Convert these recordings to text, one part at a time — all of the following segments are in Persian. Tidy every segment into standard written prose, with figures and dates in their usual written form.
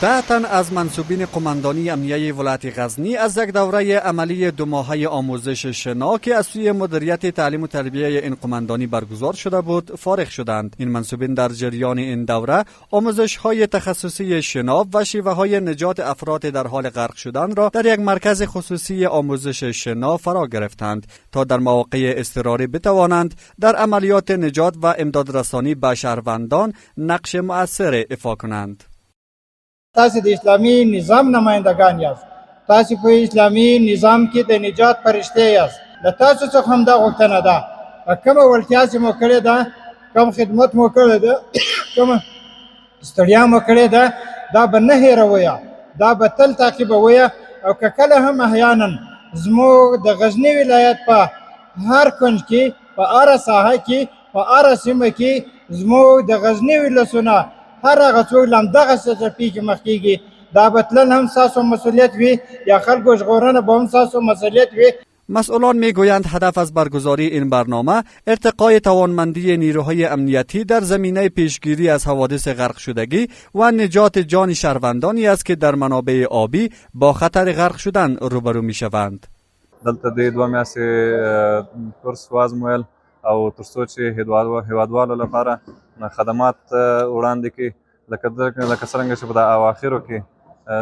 10 تن از منصوبین قماندانی امنیه ولایت غزنی از یک دوره عملی 2 ماهه آموزش شنا که از سوی مدیریت تعلیم و تربیه این قماندانی برگزار شده بود فارغ شدند. این منصوبین در جریان این دوره آموزش های تخصصی شنا و شیوه های نجات افراد در حال غرق شدن را در یک مرکز خصوصی آموزش شنا فرا گرفتند تا در مواقع اضطراری بتوانند در عملیات نجات و امدادرسانی به شهروندان نقش مؤثر ایفا کنند. تاسو د اسلامي نظام نمایندگان یاست. تاسو په اسلامي نظام کې د نجات فرشته یاست. د تاسو څخه هم دا غوښتنه ده کومه ولتیا چې مو کړې ده، کوم خدمت مو کړی ده، کومه ستړیا مو کړې ده، دا به نه هېروئ، دا به تل تعقیبوئ. او که کله هم احیانا زموږ د غزني ولایت په هر کنج کې په هره ساحه کې په هره سیمه کې زموږ د غزني ولسونه هر هغه څوک لمدغه څپې کې مخ کېږي، دا به تلل هم ستاسو مسئولیت وي یا خلکو ژغورنه به هم ستاسو مسئولیت وي. مسئولان میگویند هدف از برگزاری این برنامه ارتقای توانمندی نیروهای امنیتی در زمینه پیشگیری از حوادث غرق شدگی و نجات جان شهروندانی است که در منابع آبی با خطر غرق شدن روبرو میشوند. دلته د 2 میاشتې کورس وازمویل او ترڅو چې هیوادوالو لپاره خدمات وړاندې کړي لکه څرنګه چې په اواخرو کې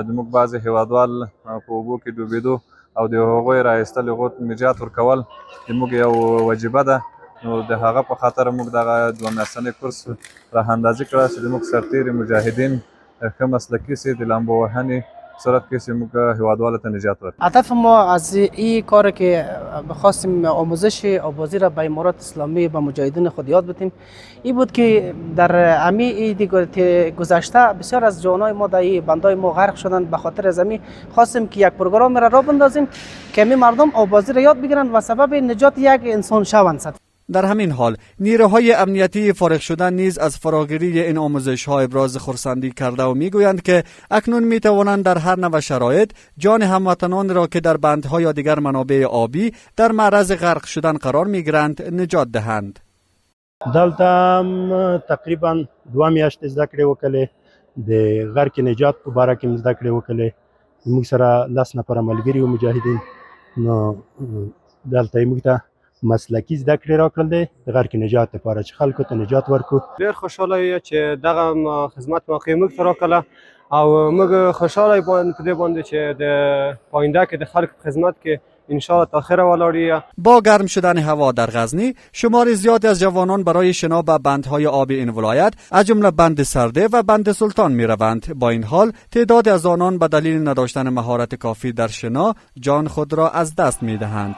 زموږ بعضې هیوادوال په اوبو کې ډوبېدو او د هغوی رایستل هغو ته نجات ورکول زموږ یو وجیبه ده. نو د هغه په خاطر موږ دغه 2 میاشتنی کورس راه اندازي کړه چې زموږ سرتېري مجاهدین ښه مسلکي سي د لامبو وهنې صورت که موږ هیوادوالو ته نجات ورکړو. هدف ما از این کار که بخواستیم آموزش آبازی را به امارات اسلامی به مجاهدین خود یاد بدیم این بود که در امی گذشته بسیار از جوانای ما در این بندای ما غرق شدند. به خاطر از امی خواستیم که یک پروگرام را بندازیم که امی مردم آبازی را یاد بگیرند و سبب نجات یک انسان شوند. در همین حال نیروهای امنیتی فارغ شدن نیز از فراگیری این آموزش‌ها ابراز خرسندی کرده و میگویند که اکنون میتوانند در هر نوع شرایط جان هموطنان را که در بندها یا دیگر منابع آبی در معرض غرق شدن قرار میگیرند نجات دهند. دلته تقریبا 2 میاشتې زده کړې وکړې د غرق نجات په باره کې زده کړې وکړې. موږ سره 10 نفره ملګري و مجاهدین، نو دلته موږ ته مسلکی زده کړې راکړل دي د غرق نجات لپاره چې خلکو ته نجات ورکړو. ډېر خوشحاله یو چې دغه خدمت موقع موږ ته راکړله او موږ خوشحاله یو په دې باندې چې د پاینده کې د خلکو خدمت کې انشاءالله تا آخر ولاړی. با گرم شدن هوا در غزنی شمار زیادی از جوانان برای شنا به بندهای آبی این ولایت از جمله بند سرده و بند سلطان می روند. با این حال تعداد از آنان به دلیل نداشتن مهارت کافی در شنا جان خود را از دست می دهند.